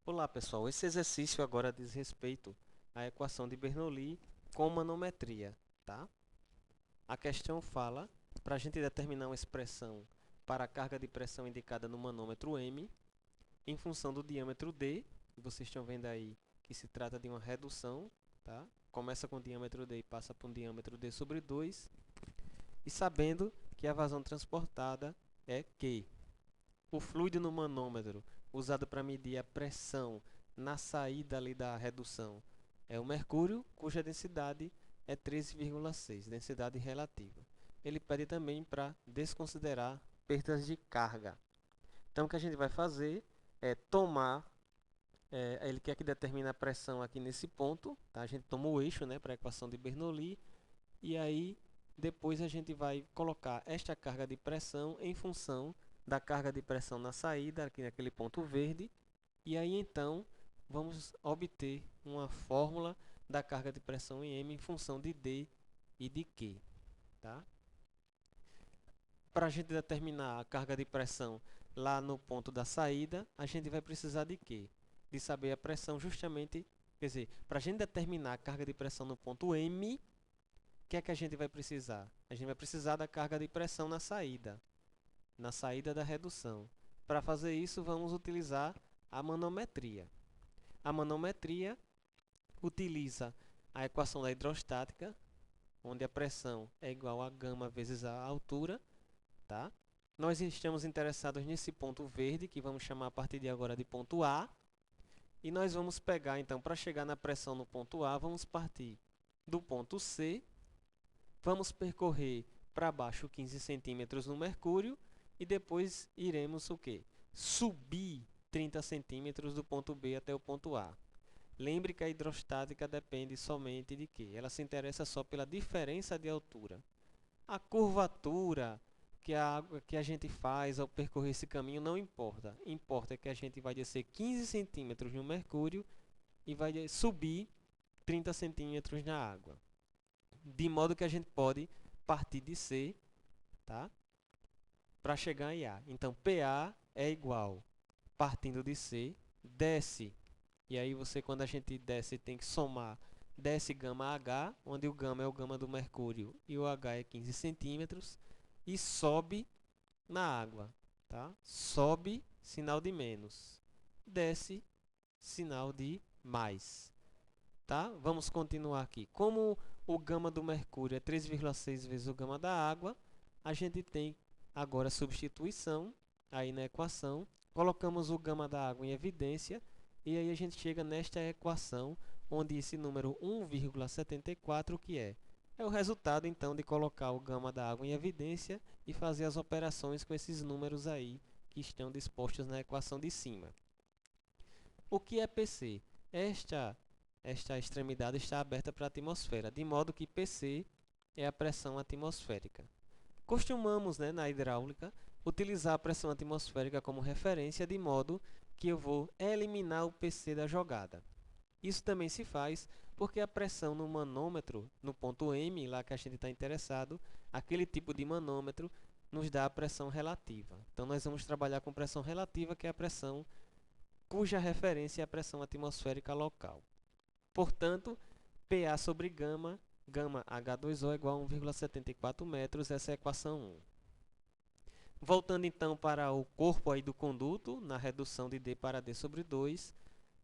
Olá pessoal, esse exercício agora diz respeito à equação de Bernoulli com manometria, tá? A questão fala para a gente determinar uma expressão para a carga de pressão indicada no manômetro M em função do diâmetro D, e vocês estão vendo aí que se trata de uma redução, tá? Começa com o diâmetro D e passa para um diâmetro D sobre 2, e sabendo que a vazão transportada é Q. O fluido no manômetro, usado para medir a pressão na saída ali da redução, é o mercúrio, cuja densidade é 13,6, densidade relativa. Ele pede também para desconsiderar perdas de carga. Então, o que a gente vai fazer é tomar, ele quer que determine a pressão aqui nesse ponto, tá? A gente toma o eixo, né, para a equação de Bernoulli, e aí depois a gente vai colocar esta carga de pressão em função da carga de pressão na saída, aqui naquele ponto verde, e aí então vamos obter uma fórmula da carga de pressão em M em função de D e de Q. Tá? Para a gente determinar a carga de pressão lá no ponto da saída, a gente vai precisar de quê? De saber a pressão justamente, quer dizer, para a gente determinar a carga de pressão no ponto M, o que é que a gente vai precisar? A gente vai precisar da carga de pressão na saída da redução. Para fazer isso, vamos utilizar a manometria. A manometria utiliza a equação da hidrostática, onde a pressão é igual a gama vezes a altura, tá? Nós estamos interessados nesse ponto verde, que vamos chamar a partir de agora de ponto A, e nós vamos pegar, então, para chegar na pressão no ponto A, vamos partir do ponto C, vamos percorrer para baixo 15 centímetros no mercúrio, e depois iremos o quê? Subir 30 centímetros do ponto B até o ponto A. Lembre que a hidrostática depende somente de quê? Ela se interessa só pela diferença de altura. A curvatura que a gente faz ao percorrer esse caminho não importa. Importa que a gente vai descer 15 centímetros no mercúrio e vai subir 30 centímetros na água. De modo que a gente pode partir de C, tá? Para chegar em A. Então, PA é igual, partindo de C, desce. E aí você, quando a gente desce, tem que somar desce gama H, onde o gama é o gama do mercúrio e o H é 15 centímetros, e sobe na água. Tá? Sobe, sinal de menos. Desce, sinal de mais. Tá? Vamos continuar aqui. Como o gama do mercúrio é 3,6 vezes o gama da água, a gente tem agora substituição aí na equação. Colocamos o gama da água em evidência e aí a gente chega nesta equação onde esse número 1,74 que é o resultado então de colocar o gama da água em evidência e fazer as operações com esses números aí que estão dispostos na equação de cima. O que é PC? Esta extremidade está aberta para a atmosfera, de modo que PC é a pressão atmosférica. Costumamos, né, na hidráulica, utilizar a pressão atmosférica como referência, de modo que eu vou eliminar o PC da jogada. Isso também se faz porque a pressão no manômetro, no ponto M, lá que a gente está interessado, aquele tipo de manômetro nos dá a pressão relativa. Então, nós vamos trabalhar com pressão relativa, que é a pressão cuja referência é a pressão atmosférica local. Portanto, PA sobre gama, gama H2O é igual a 1,74 metros, essa é a equação 1. Voltando então para o corpo aí do conduto, na redução de D para D sobre 2,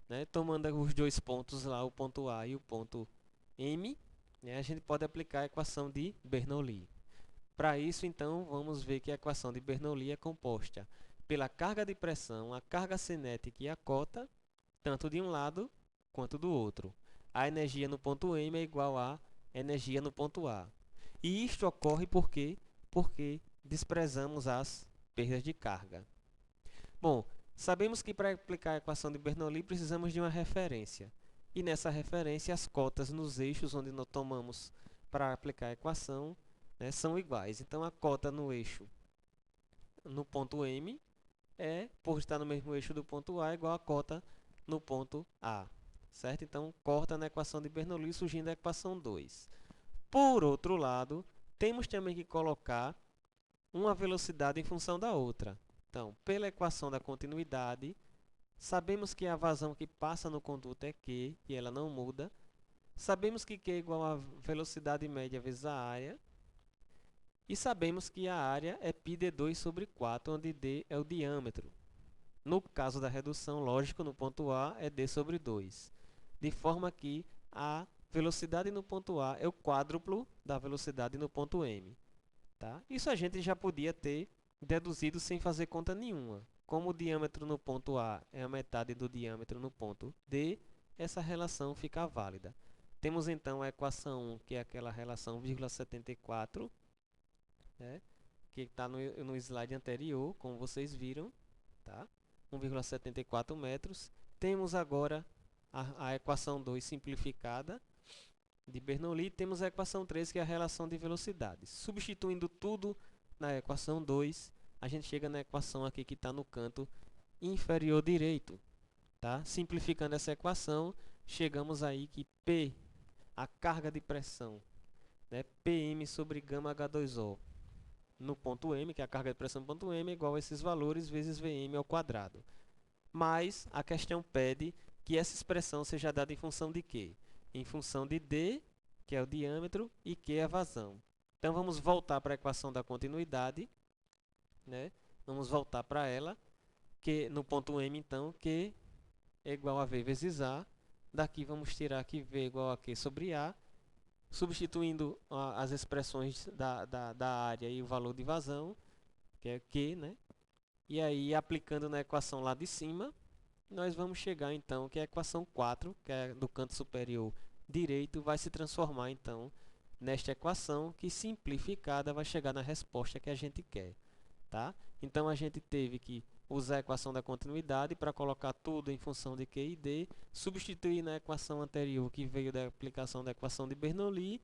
né, tomando os dois pontos lá, o ponto A e o ponto M, né, a gente pode aplicar a equação de Bernoulli. Para isso, então, vamos ver que a equação de Bernoulli é composta pela carga de pressão, a carga cinética e a cota, tanto de um lado quanto do outro. A energia no ponto M é igual à energia no ponto A. E isto ocorre por quê? Porque desprezamos as perdas de carga. Bom, sabemos que para aplicar a equação de Bernoulli precisamos de uma referência. E nessa referência, as cotas nos eixos onde nós tomamos para aplicar a equação, né, são iguais. Então, a cota no eixo no ponto M por estar no mesmo eixo do ponto A, igual a cota no ponto A. Certo? Então, corta na equação de Bernoulli, surgindo a equação 2. Por outro lado, temos também que colocar uma velocidade em função da outra. Então, pela equação da continuidade, Sabemos que a vazão que passa no conduto é Q, e ela não muda. Sabemos que Q é igual a velocidade média vezes a área. E sabemos que a área é πd2 sobre 4, onde d é o diâmetro. No caso da redução, lógico, no ponto A é d sobre 2. De forma que a velocidade no ponto A é o quádruplo da velocidade no ponto M. Tá? Isso a gente já podia ter deduzido sem fazer conta nenhuma. Como o diâmetro no ponto A é a metade do diâmetro no ponto D, essa relação fica válida. Temos então a equação 1, que é aquela relação 0,74, né? Que está no slide anterior, como vocês viram. Tá? 1,74 metros. Temos agora a equação 2 simplificada de Bernoulli. Temos a equação 3, que é a relação de velocidades. Substituindo tudo na equação 2, a gente chega na equação aqui que está no canto inferior direito. Tá? Simplificando essa equação, chegamos aí que P, a carga de pressão, né, PM sobre gama H2O no ponto M, que é a carga de pressão no ponto M, é igual a esses valores vezes Vm ao quadrado. Mas a questão pede que essa expressão seja dada em função de quê? Em função de D, que é o diâmetro, e Q é a vazão. Então, vamos voltar para a equação da continuidade, né? Vamos voltar para ela, que no ponto M, então, Q é igual a V vezes A. Daqui vamos tirar que V é igual a Q sobre A. Substituindo as expressões da área e o valor de vazão, que é Q, né? E aí, aplicando na equação lá de cima, nós vamos chegar, então, que a equação 4, que é do canto superior direito, vai se transformar, então, nesta equação, que simplificada vai chegar na resposta que a gente quer. Tá? Então, a gente teve que usar a equação da continuidade para colocar tudo em função de Q e D, substituir na equação anterior, que veio da aplicação da equação de Bernoulli,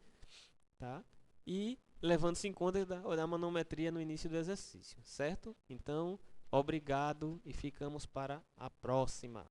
tá? E levando-se em conta da manometria no início do exercício, certo? Então, obrigado e ficamos para a próxima.